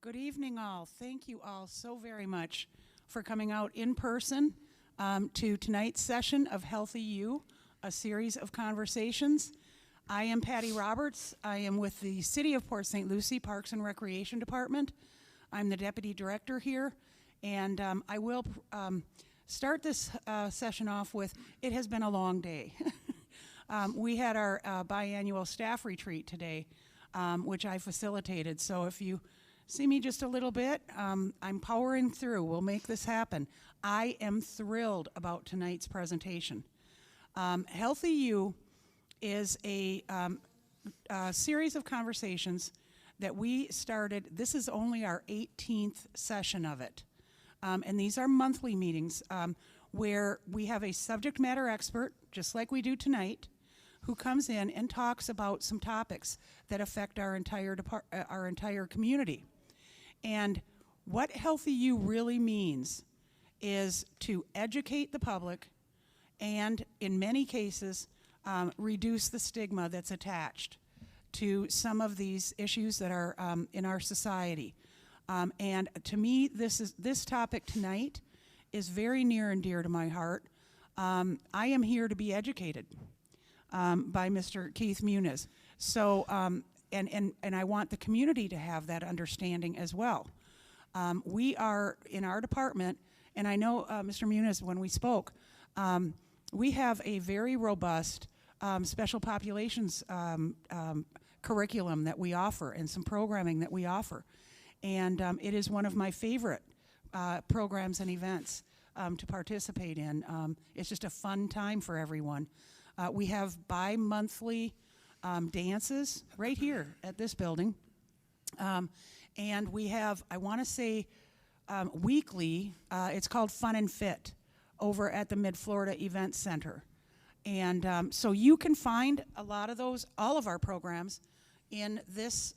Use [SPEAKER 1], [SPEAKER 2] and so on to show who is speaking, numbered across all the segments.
[SPEAKER 1] Good evening, all. Thank you all so very much for coming out in person to tonight's session of HealthyU, a series of conversations. I am Patty Roberts. I am with the City of Port St. Lucie Parks and Recreation Department. I'm the Deputy Director here, and I will start this session off with, it has been a long day. We had our biannual staff retreat today, which I facilitated, so if you see me just a little bit, I'm powering through. We'll make this happen. I am thrilled about tonight's presentation. HealthyU is a series of conversations that we started. This is only our 18th session of it. And these are monthly meetings where we have a subject matter expert, just like we do tonight, who comes in and talks about some topics that affect our entire community. And what HealthyU really means is to educate the public and, in many cases, reduce the stigma that's attached to some of these issues that are in our society. And to me, this topic tonight is very near and dear to my heart. I am here to be educated by Mr. Keith Muniz. So, and I want the community to have that understanding as well. We are, in our department, and I know, Mr. Muniz, when we spoke, we have a very robust special populations curriculum that we offer and some programming that we offer. And it is one of my favorite programs and events to participate in. It's just a fun time for everyone. We have bi-monthly dances right here at this building. And we have, I want to say, weekly, it's called Fun and Fit over at the Mid-Florida Event Center. And so you can find a lot of those, all of our programs, in this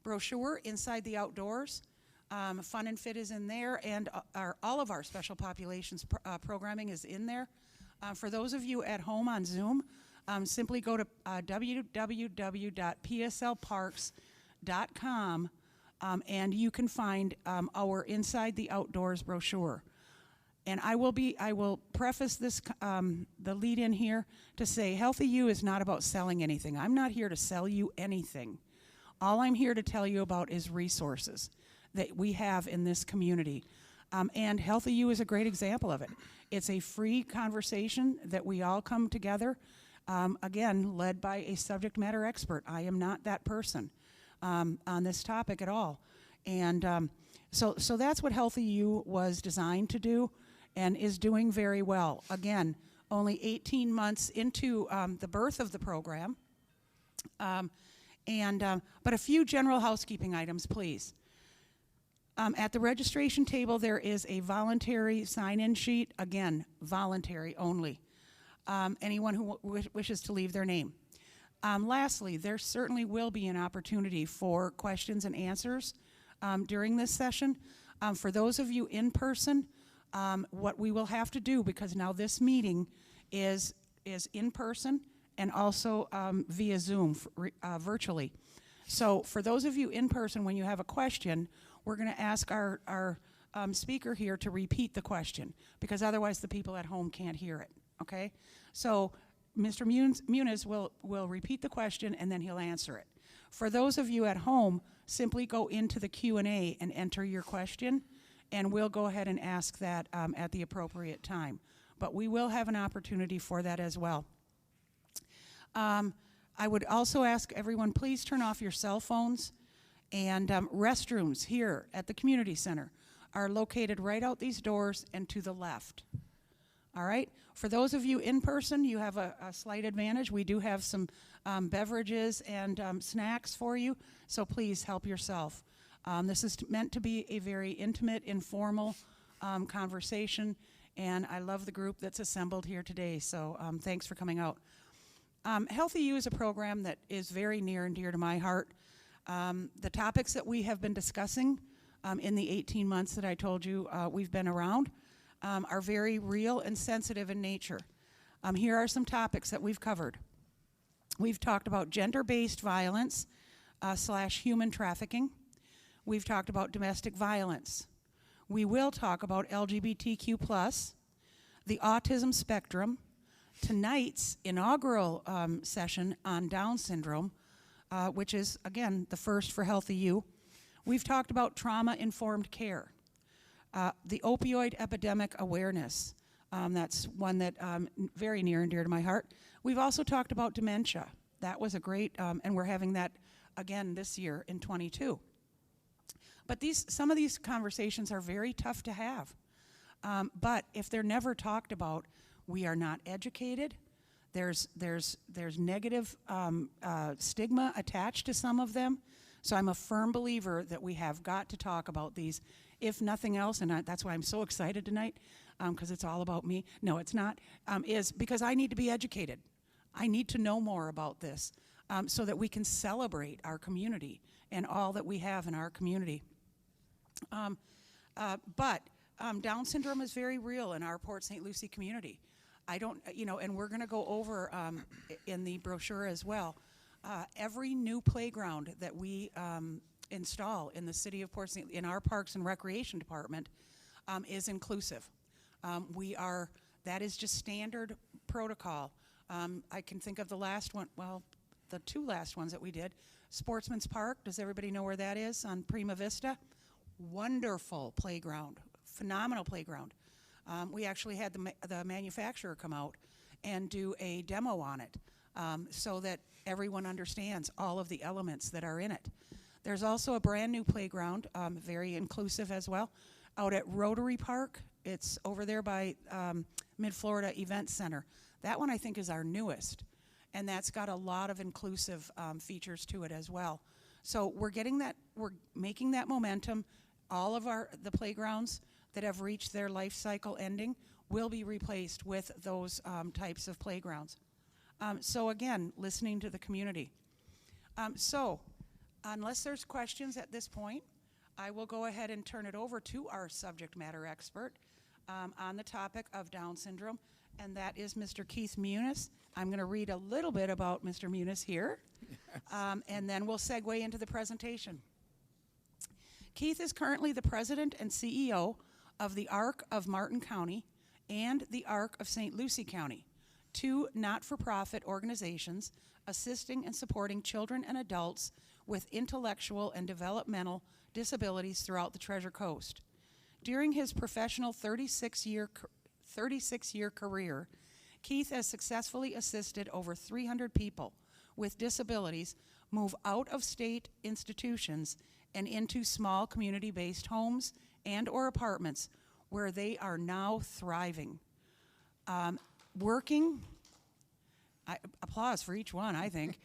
[SPEAKER 1] brochure, Inside the Outdoors. Fun and Fit is in there, and all of our special populations programming is in there. For those of you at home on Zoom, simply go to www.pslparks.com and you can find our Inside the Outdoors brochure. And I will preface this, the lead in here to say HealthyU is not about selling anything. I'm not here to sell you anything. All I'm here to tell you about is resources that we have in this community. And HealthyU is a great example of it. It's a free conversation that we all come together, again, led by a subject matter expert. I am not that person on this topic at all. And so that's what HealthyU was designed to do and is doing very well. Again, only 18 months into the birth of the program. But a few general housekeeping items, please. At the registration table, there is a voluntary sign-in sheet. Again, voluntary only. Anyone who wishes to leave their name. Lastly, there certainly will be an opportunity for questions and answers during this session. For those of you in person, what we will have to do, because now this meeting is in person and also via Zoom, virtually. So for those of you in person, when you have a question, we're going to ask our speaker here to repeat the question, because otherwise the people at home can't hear it, okay? So Mr. Muniz will repeat the question and then he'll answer it. For those of you at home, simply go into the Q&A and enter your question, and we'll go ahead and ask that at the appropriate time. But we will have an opportunity for that as well. I would also ask everyone, please turn off your cell phones. And restrooms here at the community center are located right out these doors and to the left. All right? For those of you in person, you have a slight advantage. We do have some beverages and snacks for you, so please help yourself. This is meant to be a very intimate, informal conversation, and I love the group that's assembled here today, so thanks for coming out. HealthyU is a program that is very near and dear to my heart. The topics that we have been discussing in the 18 months that I told you we've been around are very real and sensitive in nature. Here are some topics that we've covered. We've talked about gender-based violence / human trafficking. We've talked about domestic violence. We will talk about LGBTQ+, the autism spectrum, tonight's inaugural session on Down syndrome, which is, again, the first for HealthyU. We've talked about trauma-informed care, the opioid epidemic awareness. That's one that very near and dear to my heart. We've also talked about dementia. That was a great, and we're having that again this year in '22. But some of these conversations are very tough to have. But if they're never talked about, we are not educated. There's negative stigma attached to some of them. So I'm a firm believer that we have got to talk about these, if nothing else, and that's why I'm so excited tonight, because it's all about me. No, it's not, is because I need to be educated. I need to know more about this so that we can celebrate our community and all that we have in our community. But Down syndrome is very real in our Port St. Lucie community. I don't, and we're going to go over in the brochure as well. Every new playground that we install in the city of Port St. in our Parks and Recreation Department is inclusive. That is just standard protocol. I can think of the last one, well, the two last ones that we did. Sportsman's Park, does everybody know where that is on Prima Vista? Wonderful playground, phenomenal playground. We actually had the manufacturer come out and do a demo on it so that everyone understands all of the elements that are in it. There's also a brand new playground, very inclusive as well, out at Rotary Park. It's over there by Mid-Florida Event Center. That one I think is our newest, and that's got a lot of inclusive features to it as well. So we're making that momentum. All of the playgrounds that have reached their life cycle ending will be replaced with those types of playgrounds. So again, listening to the community. So unless there's questions at this point, I will go ahead and turn it over to our subject matter expert on the topic of Down syndrome, and that is Mr. Keith Muniz. I'm going to read a little bit about Mr. Muniz here, yes. And then we'll segue into the presentation. Keith is currently the president and CEO of the Ark of Martin County and the Ark of St. Lucie County, two not-for-profit organizations assisting and supporting children and adults with intellectual and developmental disabilities throughout the Treasure Coast. During his professional 36-year career, Keith has successfully assisted over 300 people with disabilities move out of state institutions and into small community-based homes and/or apartments where they are now thriving. Applause for each one, I think,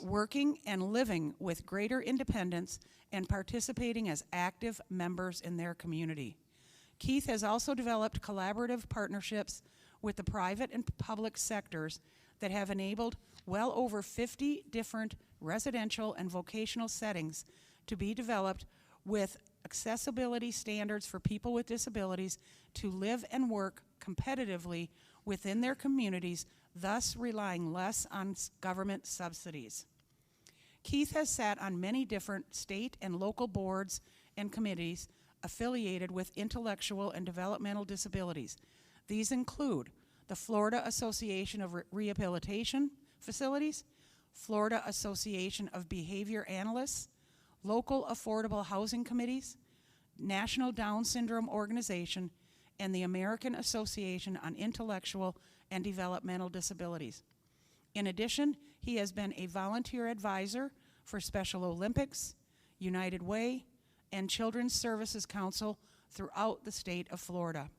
[SPEAKER 1] working and living with greater independence and participating as active members in their community. Keith has also developed collaborative partnerships with the private and public sectors that have enabled well over 50 different residential and vocational settings to be developed with accessibility standards for people with disabilities to live and work competitively within their communities, thus relying less on government subsidies. Keith has sat on many different state and local boards and committees affiliated with intellectual and developmental disabilities. These include the Florida Association of Rehabilitation Facilities, Florida Association of Behavior Analysts, local affordable housing committees, National Down Syndrome Organization, and the American Association on Intellectual and Developmental Disabilities. In addition, he has been a volunteer advisor for Special Olympics, United Way, and Children's Services Council throughout the state of Florida.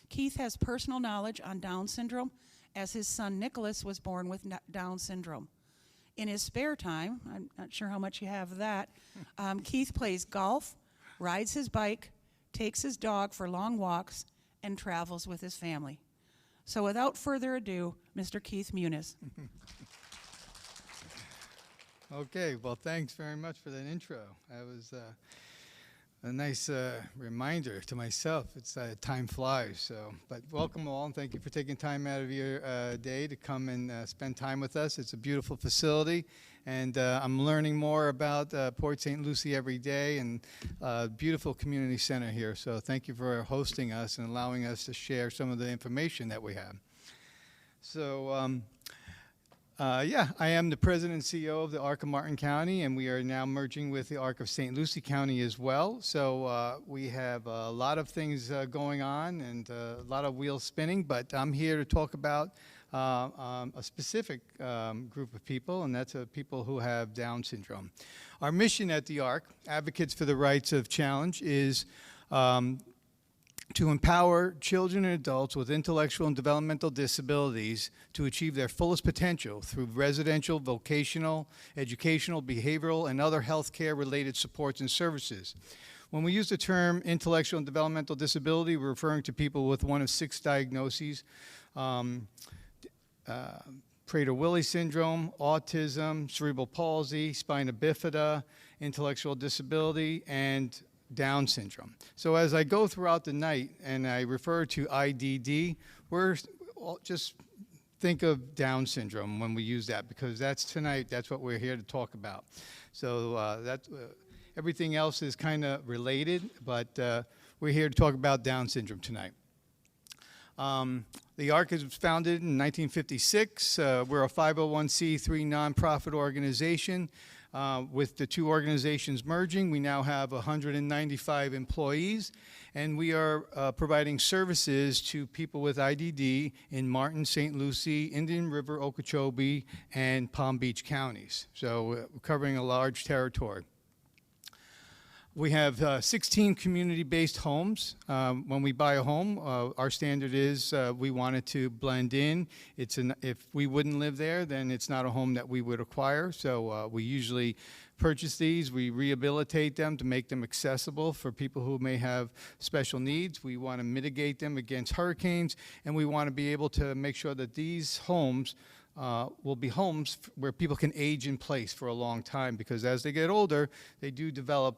[SPEAKER 1] Keith has personal knowledge on Down syndrome as his son Nicholas was born with Down syndrome. In his spare time, I'm not sure how much you have of that, Keith plays golf, rides his bike, takes his dog for long walks, and travels with his family. So without further ado, Mr. Keith Muniz.
[SPEAKER 2] Okay, well, thanks very much for that intro. That was a nice reminder to myself. It's time flies. So, but welcome all, and thank you for taking time out of your day to come and spend time with us. It's a beautiful facility, and I'm learning more about Port St. Lucie every day, and beautiful community center here. So, thank you for hosting us and allowing us to share some of the information that we have. So. I am the president and CEO of the Ark Martin County, and we are now merging with the Ark of St. Lucie County as well. So we have a lot of things going on and a lot of wheels spinning, but I'm here to talk about a specific group of people, and that's people who have Down syndrome. Our mission at the Ark, Advocates for the Rights of Challenge, is to empower children and adults with intellectual and developmental disabilities to achieve their fullest potential through residential, vocational, educational, behavioral, and other healthcare-related supports and services. When we use the term intellectual and developmental disability, we're referring to people with one of 6 diagnoses: Prader-Willi syndrome, autism, cerebral palsy, spina bifida, intellectual disability, and Down syndrome. So as I go throughout the night and I refer to IDD, we're just think of Down syndrome when we use that, because that's what we're here to talk about. So everything else is kind of related, but we're here to talk about Down syndrome tonight. The Ark was founded in 1956. We're a 501c3 nonprofit organization. With the 2 organizations merging, we now have 195 employees, and we are providing services to people with IDD in Martin, St. Lucie, Indian River, Okeechobee, and Palm Beach counties. So we're covering a large territory. We have 16 community-based homes. When we buy a home, our standard is we want it to blend in. If we wouldn't live there, then it's not a home that we would acquire. So we usually purchase these. We rehabilitate them to make them accessible for people who may have special needs. We want to mitigate them against hurricanes, and we want to be able to make sure that these homes will be homes where people can age in place for a long time, because as they get older, they do develop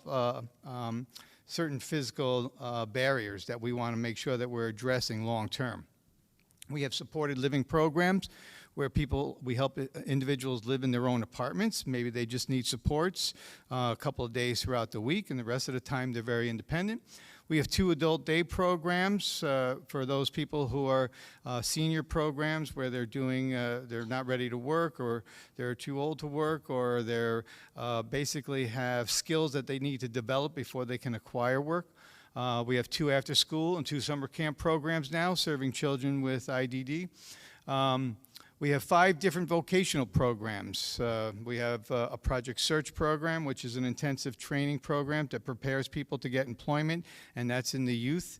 [SPEAKER 2] certain physical barriers that we want to make sure that we're addressing long term. We have supported living programs where we help individuals live in their own apartments. Maybe they just need supports a couple of days throughout the week, and the rest of the time they're very independent. We have 2 adult day programs for those people who are senior programs where they're not ready to work, or they're too old to work, or they're basically have skills that they need to develop before they can acquire work. We have 2 after school and 2 summer camp programs now serving children with IDD. We have 5 different vocational programs. We have a Project Search program, which is an intensive training program that prepares people to get employment, and that's in the youth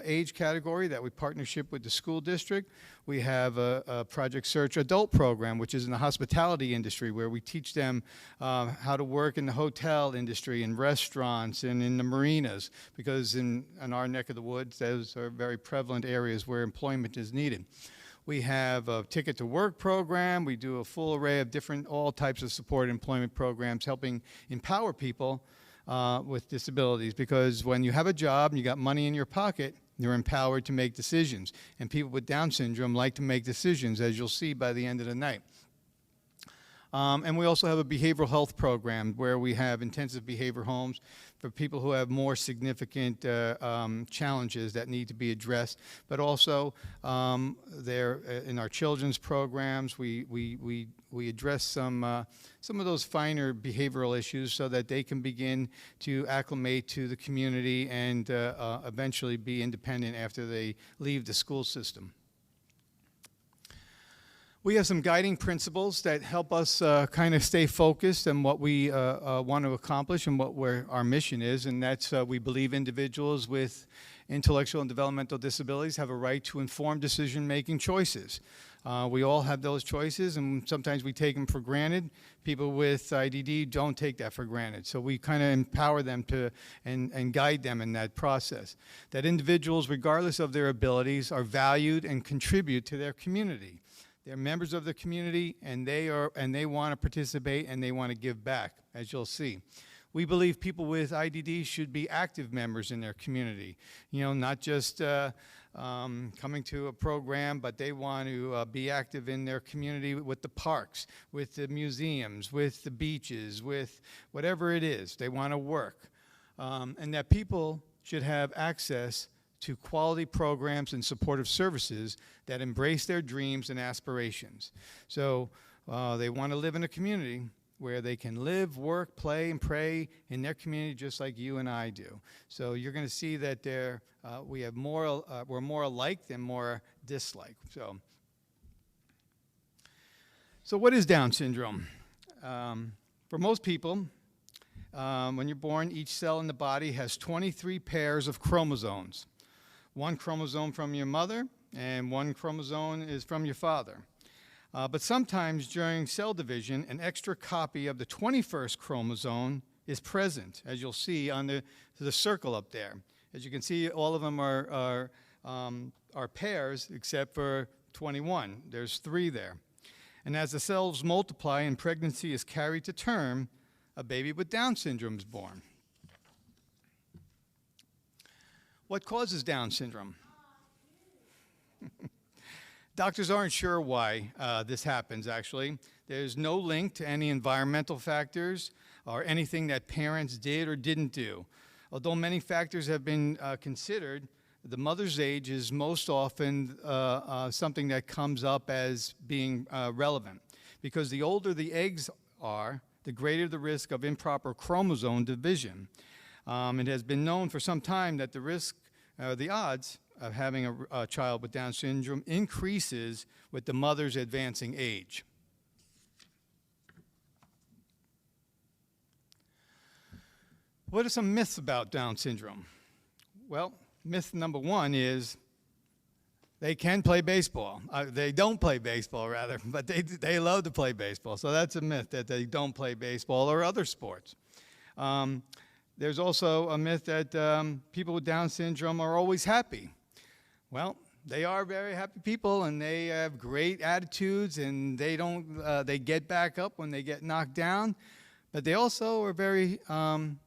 [SPEAKER 2] age category that we partnership with the school district. We have a Project Search adult program, which is in the hospitality industry, where we teach them how to work in the hotel industry, in restaurants, and in the marinas, because in our neck of the woods, those are very prevalent areas where employment is needed. We have a Ticket to Work program. We do a full array of all types of support employment programs, helping empower people with disabilities, because when you have a job and you got money in your pocket, you're empowered to make decisions. And people with Down syndrome like to make decisions, as you'll see by the end of the night. And we also have a behavioral health program where we have intensive behavior homes for people who have more significant challenges that need to be addressed. But also, in our children's programs, we address some of those finer behavioral issues so that they can begin to acclimate to the community and eventually be independent after they leave the school system. We have some guiding principles that help us kind of stay focused on what we want to accomplish and what our mission is, and that's we believe individuals with intellectual and developmental disabilities have a right to informed decision-making choices. We all have those choices, and sometimes we take them for granted. People with IDD don't take that for granted, so we kind of empower them and guide them in that process. That individuals, regardless of their abilities, are valued and contribute to their community. They're members of the community, and they want to participate and they want to give back, as you'll see. We believe people with IDD should be active members in their community, not just coming to a program, but they want to be active in their community with the parks, with the museums, with the beaches, with whatever it is. They want to work. And that people should have access to quality programs and supportive services that embrace their dreams and aspirations. So they want to live in a community where they can live, work, play, and pray in their community just like you and I do. So you're going to see that we're more alike than more dislike. So what is Down syndrome? For most people, when you're born, each cell in the body has 23 pairs of chromosomes. One chromosome from your mother, and one chromosome is from your father. But sometimes during cell division, an extra copy of the 21st chromosome is present, as you'll see on the circle up there. As you can see, all of them are pairs except for 21. There's 3 there. And as the cells multiply and pregnancy is carried to term, a baby with Down syndrome is born. What causes Down syndrome? Doctors aren't sure why this happens, actually. There's no link to any environmental factors or anything that parents did or didn't do. Although many factors have been considered, the mother's age is most often something that comes up as being relevant, because the older the eggs are, the greater the risk of improper chromosome division. It has been known for some time that the odds of having a child with Down syndrome increases with the mother's advancing age. What are some myths about Down syndrome? Well, myth number 1 is they can play baseball. They don't play baseball, rather, but they love to play baseball. So that's a myth, that they don't play baseball or other sports. There's also a myth that people with Down syndrome are always happy. Well, they are very happy people, and they have great attitudes, and they get back up when they get knocked down. But they also are very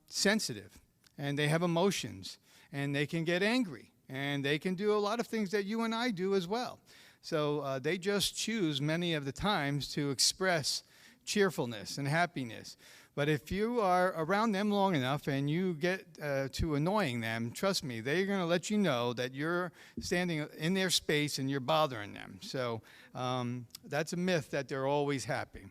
[SPEAKER 2] sensitive, and they have emotions, and they can get angry, and they can do a lot of things that you and I do as well. So they just choose many of the times to express cheerfulness and happiness. But if you are around them long enough and you get to annoying them, trust me, they're going to let you know that you're standing in their space and you're bothering them. So that's a myth that they're always happy.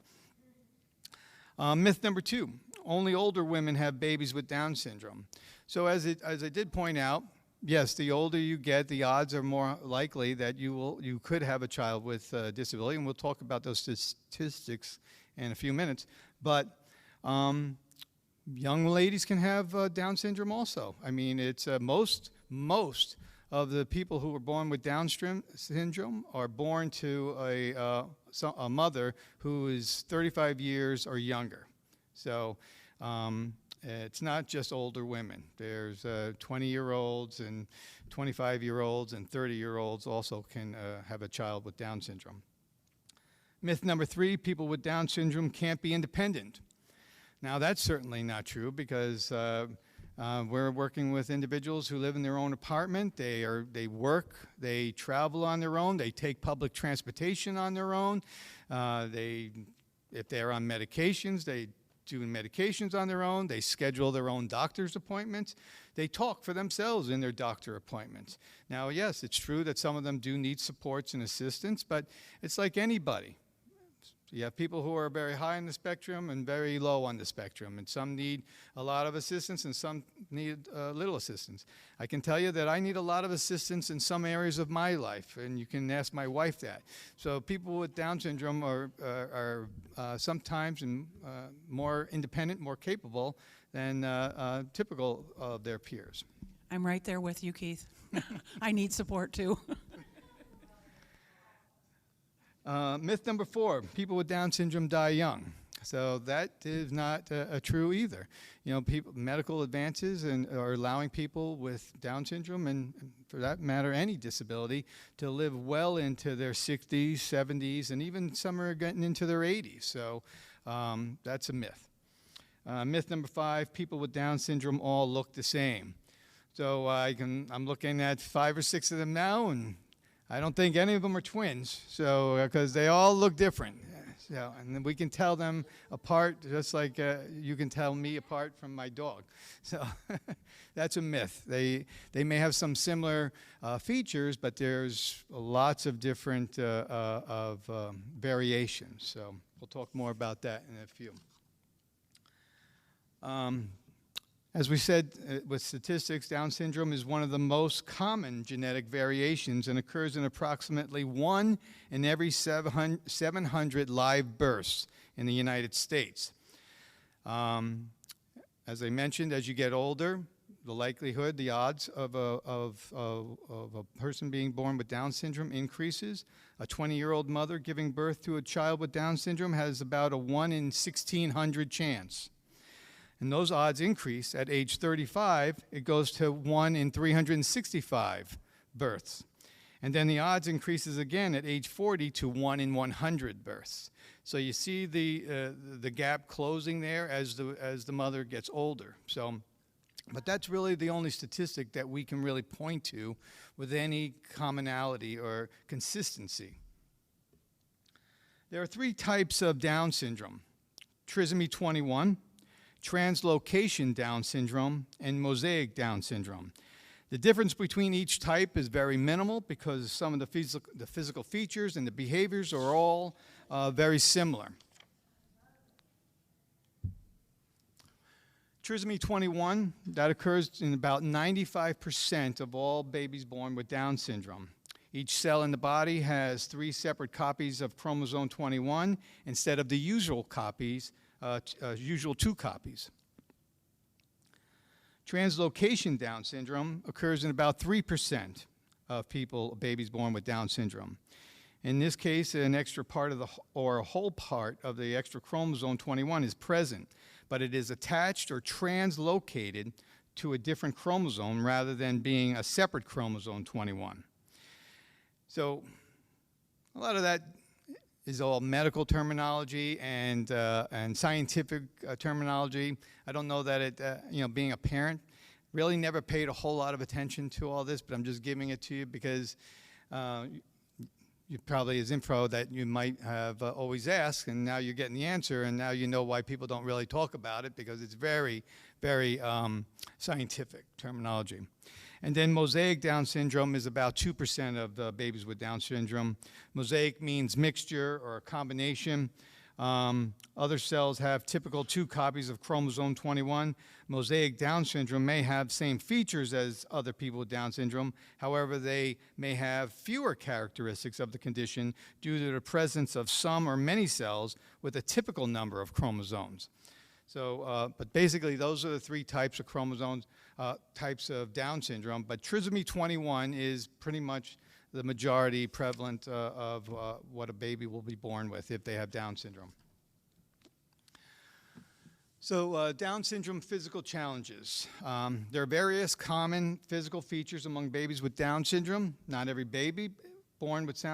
[SPEAKER 2] Myth number 2, only older women have babies with Down syndrome. So as I did point out, yes, the older you get, the odds are more likely that you could have a child with disability, and we'll talk about those statistics in a few minutes. But young ladies can have Down syndrome also. I mean, it's most of the people who are born with Down syndrome are born to a mother who is 35 years or younger. So it's not just older women. There's 20-year-olds and 25-year-olds and 30-year-olds also can have a child with Down syndrome. Myth number 3, people with Down syndrome can't be independent. Now, that's certainly not true, because we're working with individuals who live in their own apartment. They work, they travel on their own, they take public transportation on their own. If they're on medications, they do medications on their own. They schedule their own doctor's appointments. They talk for themselves in their doctor appointments. Now, yes, it's true that some of them do need supports and assistance, but it's like anybody. You have people who are very high on the spectrum and very low on the spectrum, and some need a lot of assistance and some need little assistance. I can tell you that I need a lot of assistance in some areas of my life, and you can ask my wife that. So people with Down syndrome are sometimes more independent, more capable than typical of their peers.
[SPEAKER 1] I'm right there with you, Keith. I need support too.
[SPEAKER 2] Myth number 4, people with Down syndrome die young. So that is not true either. Medical advances are allowing people with Down syndrome, and for that matter, any disability, to live well into their 60s, 70s, and even some are getting into their 80s. So that's a myth. Myth number 5, people with Down syndrome all look the same. So I'm looking at 5 or 6 of them now, and I don't think any of them are twins, so because they all look different. So, and then we can tell them apart, just like you can tell me apart from my dog. So that's a myth. They may have some similar features, but there's lots of different variations. So we'll talk more about that in a few. As we said with statistics, Down syndrome is one of the most common genetic variations and occurs in approximately 1 in every 700 live births in the United States. As I mentioned, as you get older, the likelihood, the odds of a person being born with Down syndrome increases. A 20-year-old mother giving birth to a child with Down syndrome has about a 1 in 1,600 chance. And those odds increase. At age 35, it goes to 1 in 365 births. And then the odds increases again at age 40 to 1 in 100 births. So you see the gap closing there as the mother gets older. So, but that's really the only statistic that we can really point to with any commonality or consistency. There are 3 types of Down syndrome: trisomy 21, translocation Down syndrome, and mosaic Down syndrome. The difference between each type is very minimal because some of the physical features and the behaviors are all very similar. Trisomy 21, that occurs in about 95% of all babies born with Down syndrome. Each cell in the body has 3 separate copies of chromosome 21 instead of the usual copies, usual 2 copies. Translocation Down syndrome occurs in about 3% of babies born with Down syndrome. In this case, an extra part of or a whole part of the extra chromosome 21 is present, but it is attached or translocated to a different chromosome rather than being a separate chromosome 21. So a lot of that is all medical terminology and scientific terminology. I don't know that it, being a parent, really never paid a whole lot of attention to all this, but I'm just giving it to you because you probably is info that you might have always asked, and now you're getting the answer, and now you know why people don't really talk about it, because it's very, very scientific terminology. And then mosaic Down syndrome is about 2% of the babies with Down syndrome. Mosaic means mixture or a combination. Other cells have typical 2 copies of chromosome 21. Mosaic Down syndrome may have same features as other people with Down syndrome. However, they may have fewer characteristics of the condition due to the presence of some or many cells with a typical number of chromosomes. So, but basically, those are the 3 types of chromosomes, types of Down syndrome. But trisomy 21 is pretty much the majority prevalent of what a baby will be born with if they have Down syndrome. So, Down syndrome physical challenges. There are various common physical features among babies with Down syndrome. Not every baby born with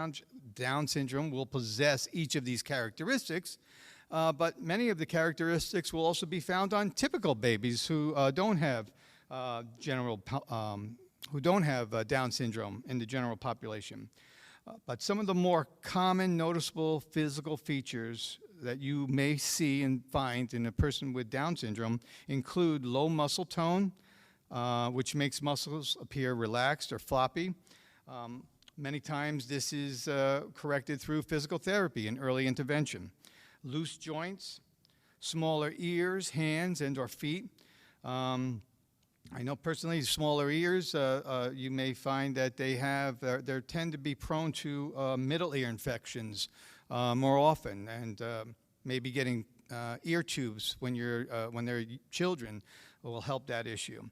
[SPEAKER 2] Down syndrome will possess each of these characteristics. But many of the characteristics will also be found on typical babies who don't have Down syndrome in the general population. But some of the more common noticeable physical features that you may see and find in a person with Down syndrome include low muscle tone, which makes muscles appear relaxed or floppy. Many times this is corrected through physical therapy and early intervention. Loose joints, smaller ears, hands, and or feet. I know personally, smaller ears, you may find that they tend to be prone to middle ear infections more often, and maybe getting ear tubes when they're children will help that issue.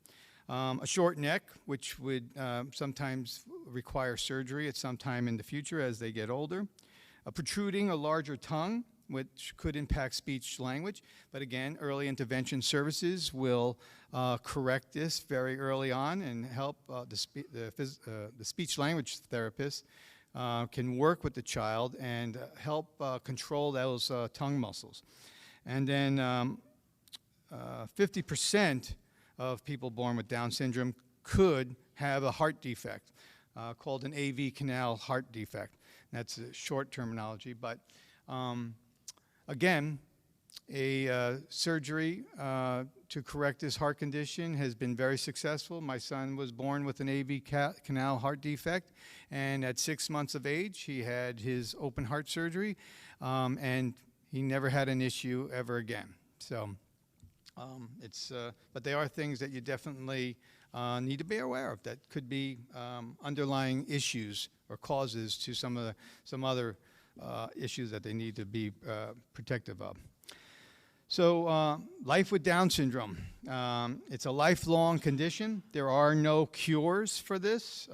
[SPEAKER 2] A short neck, which would sometimes require surgery at some time in the future as they get older. A protruding or larger tongue, which could impact speech language. But again, early intervention services will correct this very early on and help the speech language therapist can work with the child and help control those tongue muscles. And then 50% of people born with Down syndrome could have a heart defect called an AV canal heart defect. That's a short terminology, but again, a surgery to correct this heart condition has been very successful. My son was born with an AV canal heart defect, and at 6 months of age, he had his open heart surgery, and he never had an issue ever again. So but they are things that you definitely need to be aware of that could be underlying issues or causes to some other issues that they need to be protective of. So life with Down syndrome. It's a lifelong condition. There are no cures for this,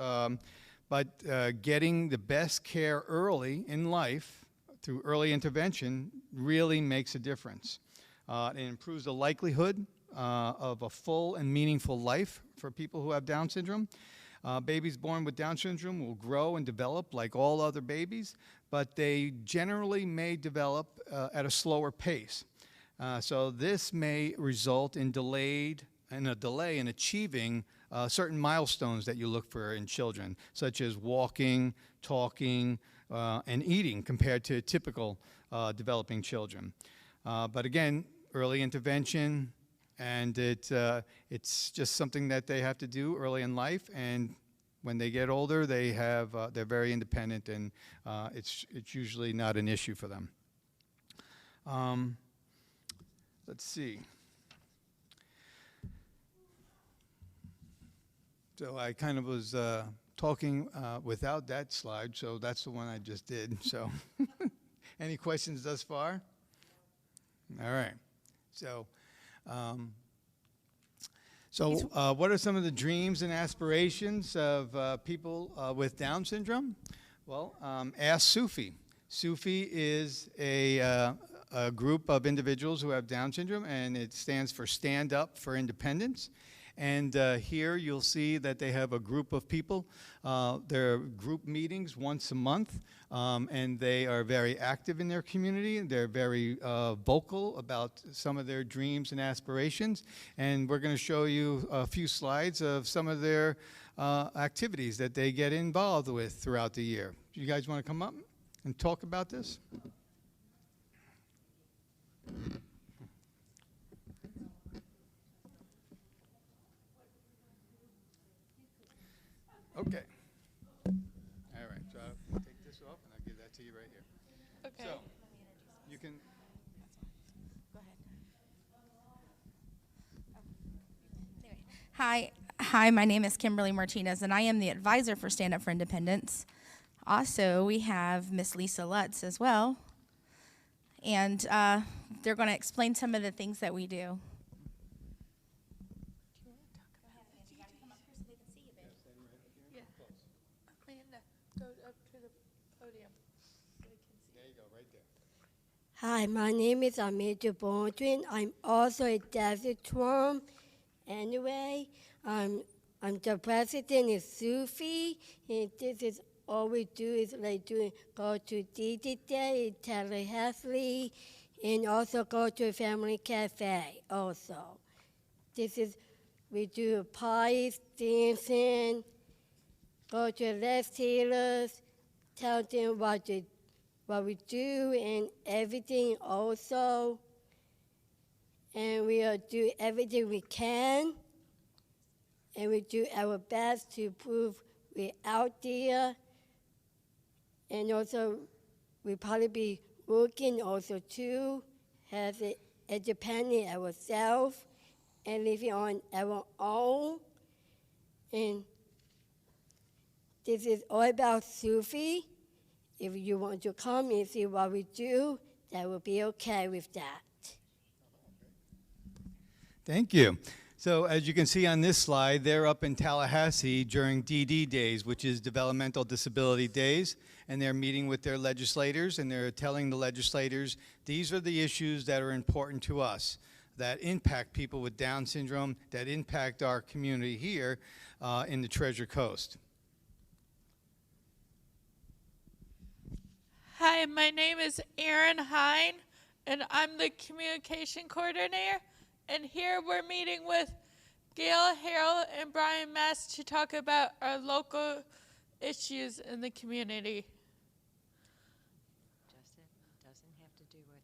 [SPEAKER 2] but getting the best care early in life through early intervention really makes a difference. It improves the likelihood of a full and meaningful life for people who have Down syndrome. Babies born with Down syndrome will grow and develop like all other babies, but they generally may develop at a slower pace. So this may result in a delay in achieving certain milestones that you look for in children, such as walking, talking, and eating compared to typical developing children. But again, early intervention, and it's just something that they have to do early in life, and when they get older, they're very independent, and it's usually not an issue for them. Let's see. So I kind of was talking without that slide, so that's the one I just did. So any questions thus far? All right. So what are some of the dreams and aspirations of people with Down syndrome? Well, ask Sufi. Sufi is a group of individuals who have Down syndrome, and it stands for Stand Up for Independence. And here you'll see that they have a group of people. There are group meetings once a month, and they are very active in their community. They're very vocal about some of their dreams and aspirations. And we're going to show you a few slides of some of their activities that they get involved with throughout the year. Do you guys want to come up and talk about this? Okay. All right. So I'll take this off and I'll give that to you right here.
[SPEAKER 3] Okay.
[SPEAKER 2] So you can.
[SPEAKER 3] Go ahead. Hi, my name is Kimberly Martinez, and I am the advisor for Stand Up for Independence. Also, we have Miss Lisa Lutz as well, and they're going to explain some of the things that we do.
[SPEAKER 4] Hi, my name is Amita Baldwin. I'm also a desert Trump. Anyway, I'm the president of Sufi, and this is all we do is go to DD Day, Tallahassee, and also go to a family cafe also. We do pies, dancing, go to Les Taylors, tell them what we do and everything also. And we do everything we can. And we do our best to prove we're out there. And also, we'll probably be working also too, as independent ourselves and living on our own. And this is all about Sufi. If you want to come and see what we do, that will be okay with that.
[SPEAKER 2] Thank you. So as you can see on this slide, they're up in Tallahassee during DD Days, which is Developmental Disability Days, and they're meeting with their legislators, and they're telling the legislators, these are the issues that are important to us, that impact people with Down syndrome, that impact our community here in the Treasure Coast.
[SPEAKER 5] Hi, my name is Erin Hine, and I'm the communication coordinator. And here we're meeting with Gail, Harold, and Brian Mass to talk about our local issues in the community.
[SPEAKER 6] Justin, doesn't have to do with,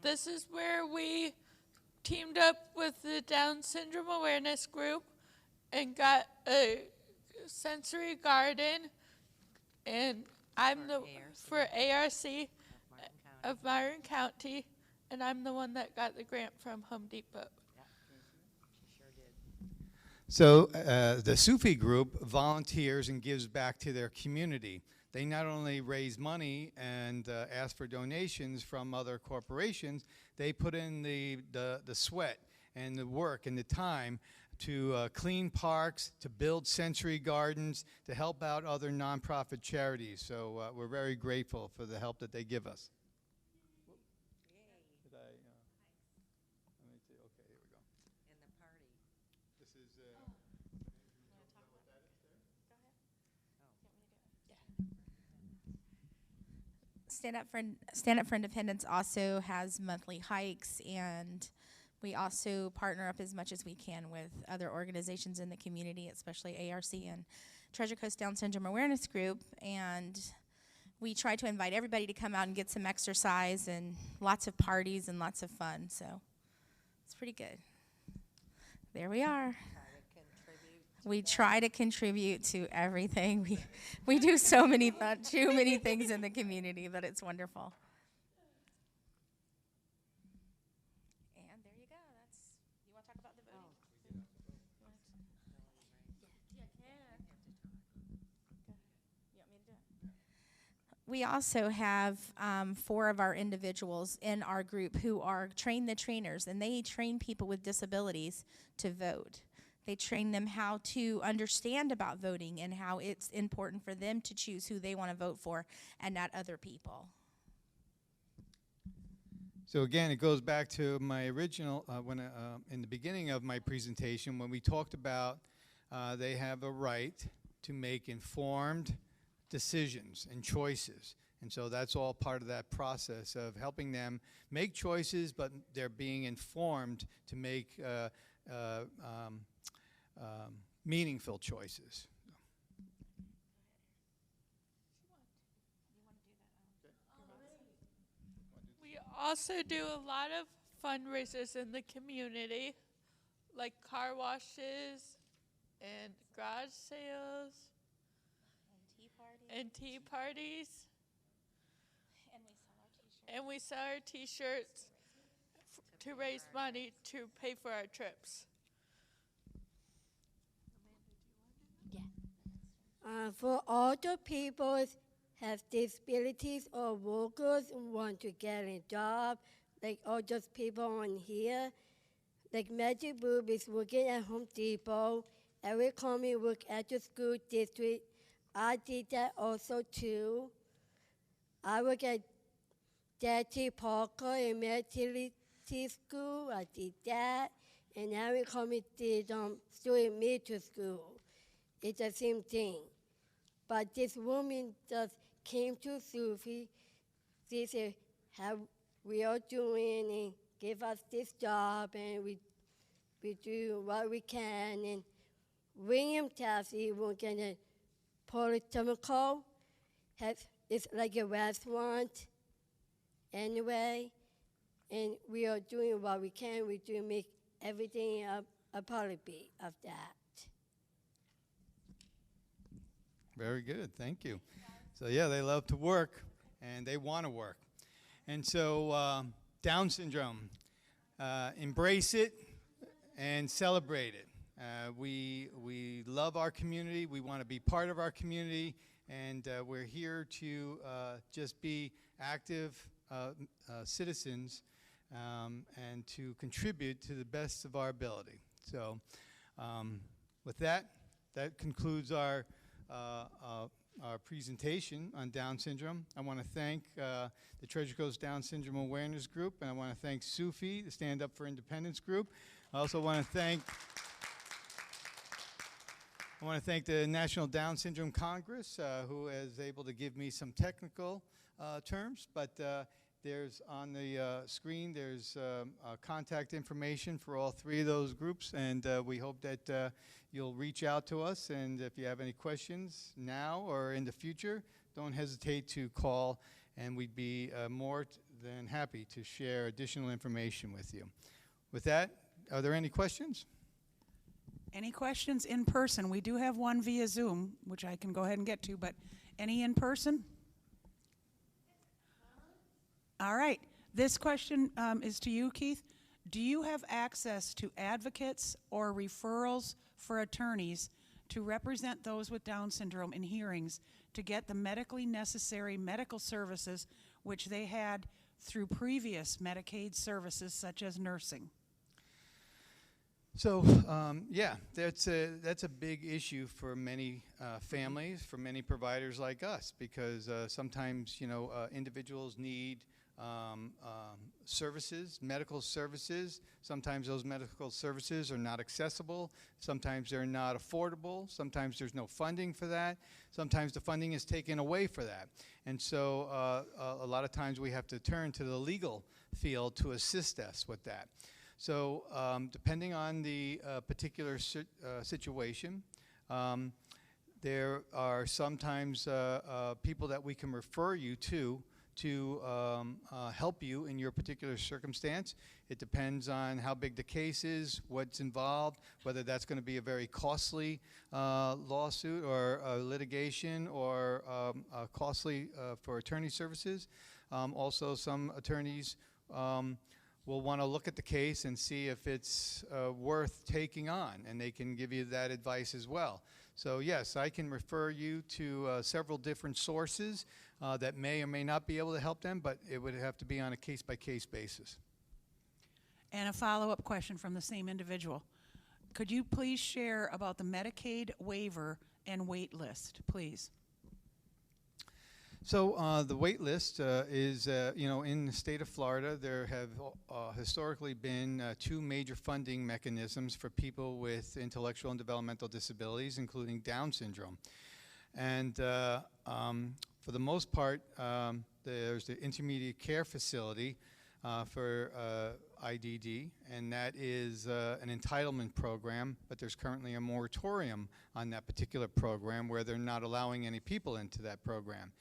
[SPEAKER 5] This is where we teamed up with the Down Syndrome Awareness Group and got a sensory garden. And I'm the for ARC of Martin County, and I'm the one that got the grant from Home Depot.
[SPEAKER 6] sure did.
[SPEAKER 2] So the Sufi group volunteers and gives back to their community. They not only raise money and ask for donations from other corporations, they put in the sweat and the work and the time to clean parks, to build sensory gardens, to help out other nonprofit charities. So we're very grateful for the help that they give us. Did I, let me see. Okay, here we go.
[SPEAKER 6] And the party.
[SPEAKER 2] This is.
[SPEAKER 3] Stand Up for Independence also has monthly hikes, and we also partner up as much as we can with other organizations in the community, especially ARC and Treasure Coast Down Syndrome Awareness Group. And we try to invite everybody to come out and get some exercise and lots of parties and lots of fun. So it's pretty good. There we are. We try to contribute to everything. We do so many too many things in the community, but it's wonderful. And there you go. You want to talk about the voting? Yeah, I can. You want me to do it? We also have 4 of our individuals in our group who are train the trainers, and they train people with disabilities to vote. They train them how to understand about voting and how it's important for them to choose who they want to vote for and not other people.
[SPEAKER 2] So again, it goes back to my original, in the beginning of my presentation, when we talked about they have a right to make informed decisions and choices. And so that's all part of that process of helping them make choices, but they're being informed to make meaningful choices.
[SPEAKER 5] We also do a lot of fundraisers in the community, like car washes and garage sales and tea parties. And we sell our t-shirts to raise money to pay for our trips.
[SPEAKER 4] For all the people have disabilities or workers who want to get a job, like all those people on here, like Magic Boob is working at Home Depot. Eric Comey work at the school district. I did that also too. I work at Daddy Parker in Medicaid school. I did that. And Eric Comey did student middle school. It's the same thing. But this woman just came to Sufi. She said, how we are doing, and give us this job, and we do what we can. And William Tassie working at Polytechnical. It's like a restaurant anyway. And we are doing what we can. We do make everything a part of that.
[SPEAKER 2] Very good, thank you. So yeah, they love to work, and they want to work. And so Down syndrome, embrace it and celebrate it. We love our community, we want to be part of our community, and we're here to just be active citizens and to contribute to the best of our ability. So with that concludes our presentation on Down syndrome. I want to thank the Treasure Coast Down Syndrome Awareness Group, and I want to thank Sufi, the Stand Up for Independence Group. I also want to thank the National Down Syndrome Congress, who is able to give me some technical terms, but there's on the screen, there's contact information for all three of those groups, and we hope that you'll reach out to us, and if you have any questions now or in the future, don't hesitate to call, and we'd be more than happy to share additional information with you. With that, are there any questions?
[SPEAKER 1] Any questions in person? We do have one via Zoom, which I can go ahead and get to, but any in person? All right. This question is to you, Keith. Do you have access to advocates or referrals for attorneys to represent those with Down syndrome in hearings to get the medically necessary medical services which they had through previous Medicaid services such as nursing?
[SPEAKER 2] So, yeah, that's a big issue for many families, for many providers like us, because sometimes, individuals need services, medical services. Sometimes those medical services are not accessible. Sometimes they're not affordable. Sometimes there's no funding for that. Sometimes the funding is taken away for that. And so a lot of times we have to turn to the legal field to assist us with that. So depending on the particular situation, there are sometimes people that we can refer you to help you in your particular circumstance. It depends on how big the case is, what's involved, whether that's going to be a very costly lawsuit or litigation or costly for attorney services. Also, some attorneys will want to look at the case and see if it's worth taking on, and they can give you that advice as well. So yes, I can refer you to several different sources that may or may not be able to help them, but it would have to be on a case-by-case basis.
[SPEAKER 1] And a follow-up question from the same individual. Could you please share about the Medicaid waiver and wait list, please?
[SPEAKER 2] So the wait list is, in the state of Florida, there have historically been two major funding mechanisms for people with intellectual and developmental disabilities, including Down syndrome. And for the most part, there's the intermediate care facility for IDD, and that is an entitlement program, but there's currently a moratorium on that particular program where they're not allowing any people into that program.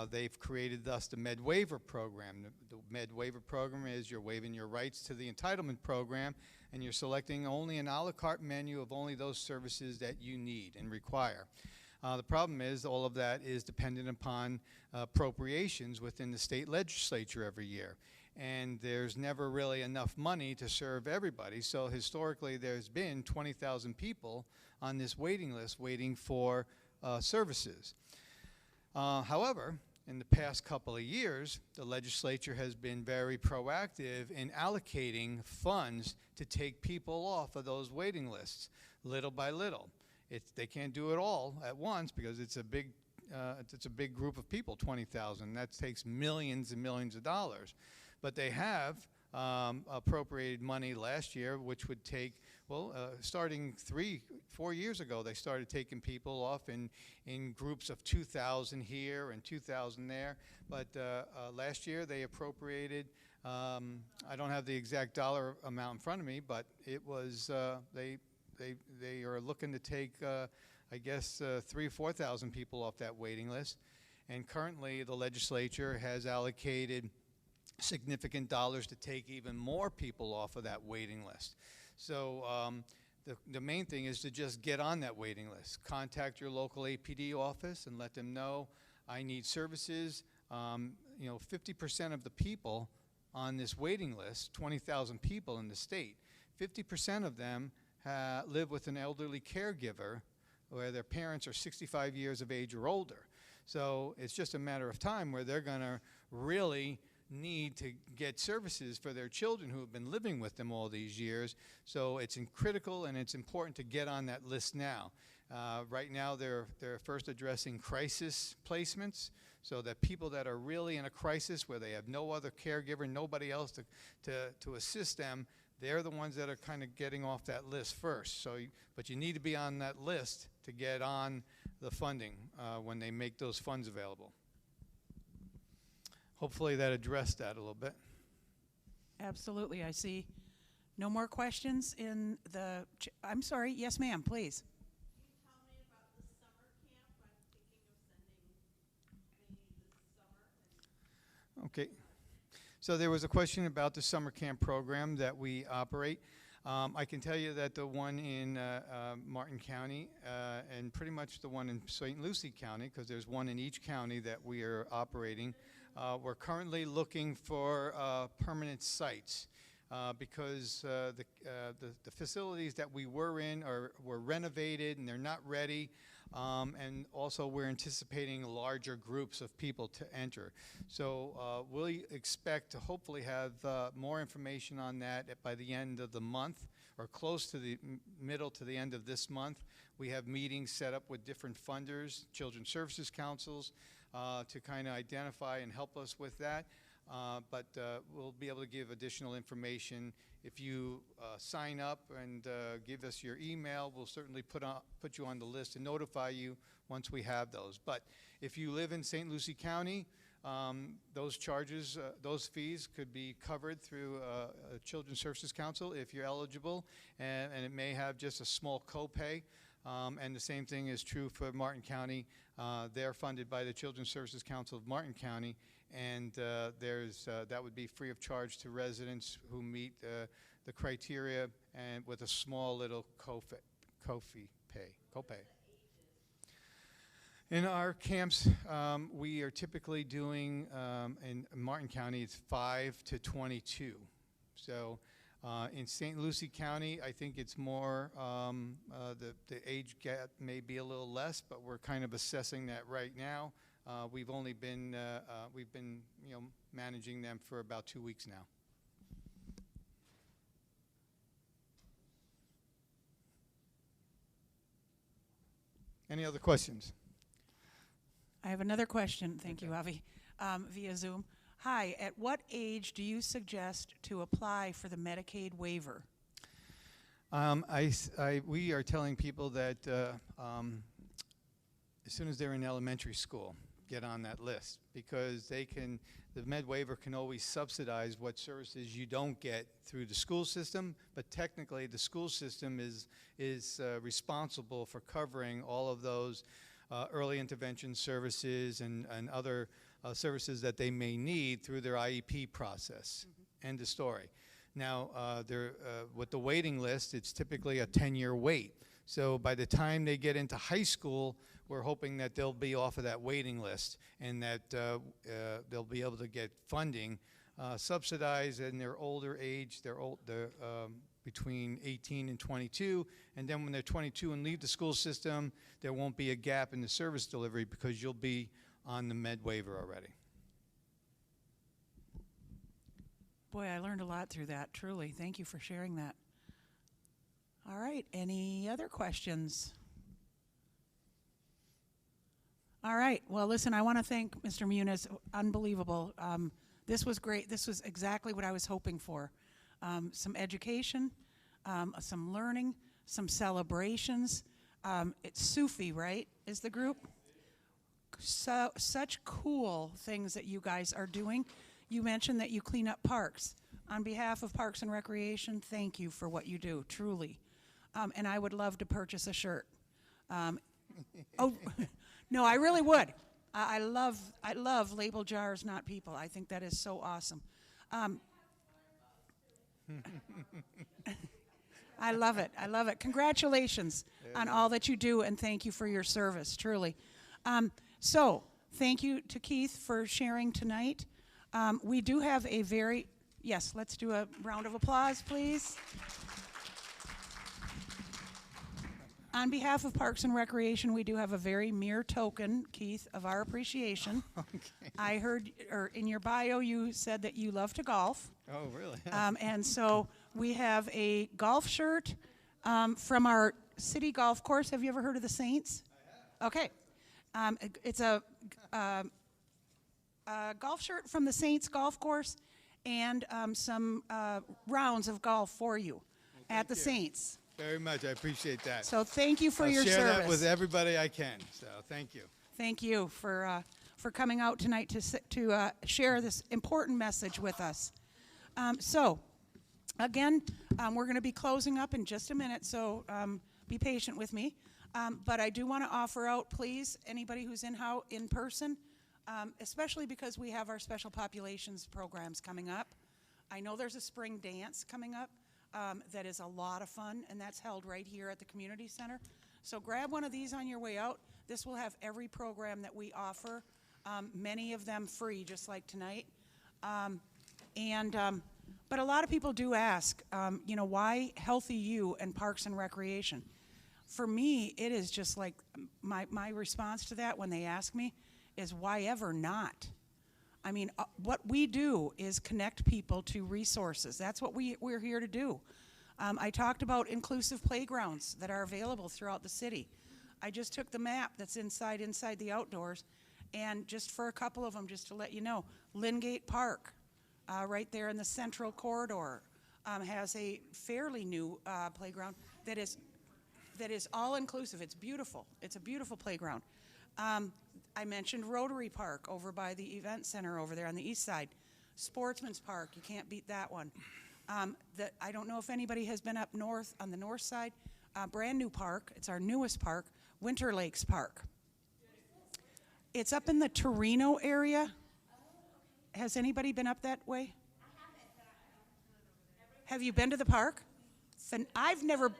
[SPEAKER 2] They've created thus the Med Waiver program. The Med Waiver program is you're waiving your rights to the entitlement program, and you're selecting only an a la carte menu of only those services that you need and require. The problem is all of that is dependent upon appropriations within the state legislature every year. And there's never really enough money to serve everybody. So historically, there's been 20,000 people on this waiting list waiting for services. However, in the past couple of years, the legislature has been very proactive in allocating funds to take people off of those waiting lists, little by little. They can't do it all at once because it's a big group of people, 20,000. That takes millions and millions of dollars. But they have appropriated money last year, which would take, starting 3-4 years ago, they started taking people off in groups of 2,000 here and 2,000 there. But last year they appropriated, I don't have the exact dollar amount in front of me, but it was, they are looking to take, I guess, 3,000 or 4,000 people off that waiting list. And currently the legislature has allocated significant dollars to take even more people off of that waiting list. So the main thing is to just get on that waiting list. Contact your local APD office and let them know I need services. 50% of the people on this waiting list, 20,000 people in the state, 50% of them live with an elderly caregiver where their parents are 65 years of age or older. So it's just a matter of time where they're going to really need to get services for their children who have been living with them all these years. So it's critical and it's important to get on that list now. Right now they're first addressing crisis placements, so that people that are really in a crisis where they have no other caregiver, nobody else to assist them, they're the ones that are kind of getting off that list first. So, but you need to be on that list to get on the funding when they make those funds available. hopefully that addressed that a little bit.
[SPEAKER 1] Absolutely. I see no more questions in the, I'm sorry. Yes, ma'am, please.
[SPEAKER 2] Okay. So there was a question about the summer camp program that we operate. I can tell you that the one in Martin County and pretty much the one in St. Lucie County, because there's one in each county that we are operating, we're currently looking for permanent sites because the facilities that we were in were renovated and they're not ready. And also we're anticipating larger groups of people to enter. So we expect to hopefully have more information on that by the end of the month or close to the middle to the end of this month. We have meetings set up with different funders, Children's Services Councils, to kind of identify and help us with that. But we'll be able to give additional information. If you sign up and give us your email, we'll certainly put you on the list and notify you once we have those. But if you live in St. Lucie County, those charges, those fees could be covered through a Children's Services Council if you're eligible, and it may have just a small copay. And the same thing is true for Martin County. They're funded by the Children's Services Council of Martin County, and that would be free of charge to residents who meet the criteria and with a small little copay. In our camps, we are typically doing, in Martin County, it's 5 to 22. So in St. Lucie County, I think it's more, the age gap may be a little less, but we're kind of assessing that right now. We've only been, managing them for about 2 weeks now. Any other questions?
[SPEAKER 1] I have another question. Thank you, Avi, via Zoom. Hi, at what age do you suggest to apply for the Medicaid waiver?
[SPEAKER 2] We are telling people that as soon as they're in elementary school, get on that list, because the Med waiver can always subsidize what services you don't get through the school system, but technically the school system is responsible for covering all of those early intervention services and other services that they may need through their IEP process. End of story. Now, with the waiting list, it's typically a 10-year wait. So by the time they get into high school, we're hoping that they'll be off of that waiting list and that they'll be able to get funding subsidized in their older age. They're between 18 and 22, and then when they're 22 and leave the school system, there won't be a gap in the service delivery because you'll be on the Med waiver already.
[SPEAKER 1] Boy, I learned a lot through that, truly. Thank you for sharing that. All right, any other questions? All right, well, listen, I want to thank Mr. Muniz. Unbelievable. This was great. This was exactly what I was hoping for. Some education, some learning, some celebrations. It's Sufi, right, is the group? So, such cool things that you guys are doing. You mentioned that you clean up parks. On behalf of Parks and Recreation, thank you for what you do, truly. And I would love to purchase a shirt. Oh, no, I really would. I love label jars, not people. I think that is so awesome. I love it. I love it. Congratulations on all that you do, and thank you for your service, truly. So thank you to Keith for sharing tonight. We do have a very, yes, let's do a round of applause, please. On behalf of Parks and Recreation, we do have a very mere token, Keith, of our appreciation.
[SPEAKER 2] Okay.
[SPEAKER 1] I heard, or in your bio, you said that you love to golf.
[SPEAKER 2] Oh, really?
[SPEAKER 1] And so we have a golf shirt from our city golf course. Have you ever heard of the Saints? I have. Okay. It's a golf shirt from the Saints golf course and some rounds of golf for you at the Saints.
[SPEAKER 2] Very much. I appreciate that.
[SPEAKER 1] So thank you for your service.
[SPEAKER 2] I'll share that with everybody I can. So thank you.
[SPEAKER 1] Thank you for for coming out tonight to share this important message with us. So, again, we're going to be closing up in just a minute, so be patient with me. But I do want to offer out, please, anybody who's in person, especially because we have our special populations programs coming up. I know there's a spring dance coming up that is a lot of fun, and that's held right here at the community center. So grab one of these on your way out. This will have every program that we offer, many of them free, just like tonight. But a lot of people do ask, why HealthyU and Parks and Recreation? For me, it is just like my response to that when they ask me is, why ever not? I mean, what we do is connect people to resources. That's what we're here to do. I talked about inclusive playgrounds that are available throughout the city. I just took the map that's inside the outdoors, and just for a couple of them, just to let you know, Lingate Park, right there in the central corridor, has a fairly new playground that is all inclusive. It's beautiful. It's a beautiful playground. I mentioned Rotary Park over by the event center over there on the east side. Sportsman's Park, you can't beat that one. I don't know if anybody has been up north on the north side. Brand new park. It's our newest park, Winter Lakes Park. It's up in the Torino area. Has anybody been up that way? Have you been to the park? I've never.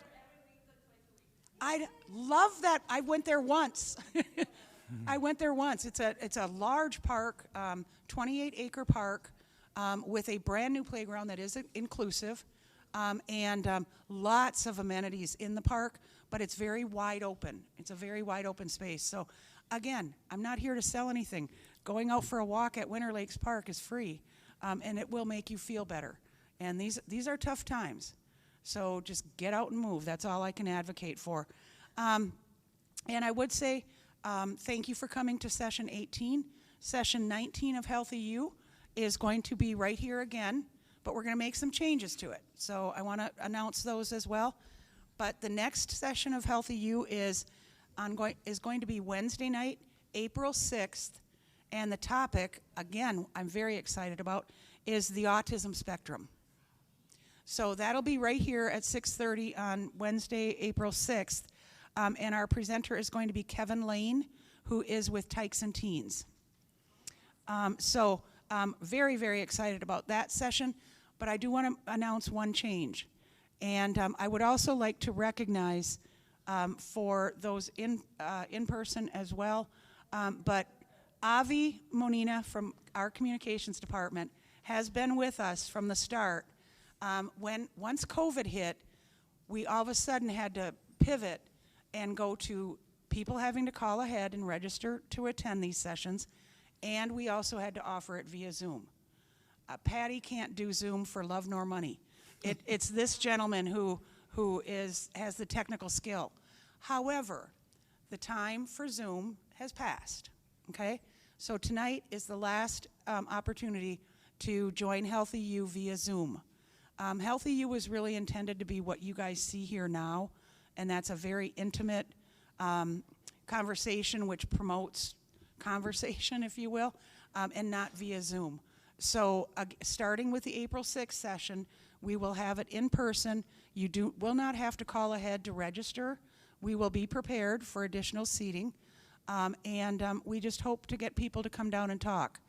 [SPEAKER 1] I love that. I went there once. It's a large park, 28-acre park, with a brand new playground that is inclusive, and lots of amenities in the park, but it's very wide open. It's a very wide open space. So, again, I'm not here to sell anything. Going out for a walk at Winter Lakes Park is free, and it will make you feel better. And these are tough times. So just get out and move. That's all I can advocate for. And I would say thank you for coming to session 18. Session 19 of HealthyU is going to be right here again, but we're going to make some changes to it. So I want to announce those as well. But the next session of HealthyU is going to be Wednesday night, April 6th, and the topic, again, I'm very excited about, is the autism spectrum. So that'll be right here at 6:30 on Wednesday, April 6th. And our presenter is going to be Kevin Lane, who is with Tykes and Teens. Very, very excited about that session. But I do want to announce one change. And I would also like to recognize for those in person as well. But Avi Monina from our communications department has been with us from the start. Once COVID hit, we all of a sudden had to pivot and go to people having to call ahead and register to attend these sessions, and we also had to offer it via Zoom. Patty can't do Zoom for love nor money. It's this gentleman who has the technical skill. However, the time for Zoom has passed, okay? So tonight is the last opportunity to join HealthyU via Zoom. HealthyU was really intended to be what you guys see here now, and that's a very intimate conversation which promotes conversation, if you will, and not via Zoom. So starting with the April 6th session, we will have it in person. You will not have to call ahead to register. We will be prepared for additional seating, and we just hope to get people to come down and talk.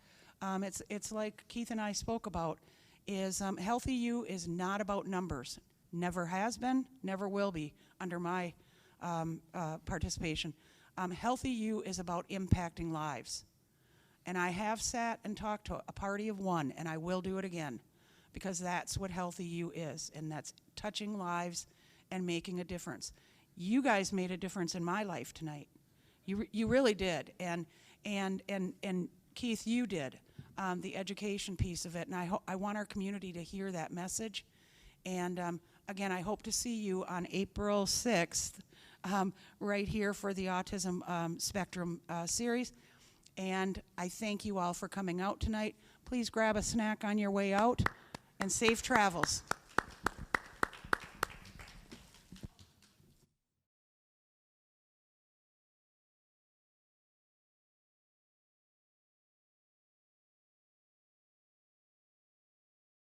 [SPEAKER 1] It's like Keith and I spoke about, is HealthyU is not about numbers. Never has been, never will be under my participation. HealthyU is about impacting lives. And I have sat and talked to a party of one, and I will do it again, because that's what HealthyU is, and that's touching lives and making a difference. You guys made a difference in my life tonight. You really did, and Keith, you did. The education piece of it, and I want our community to hear that message. And again, I hope to see you on April 6th, right here for the Autism Spectrum series. And I thank you all for coming out tonight. Please grab a snack on your way out, and safe travels.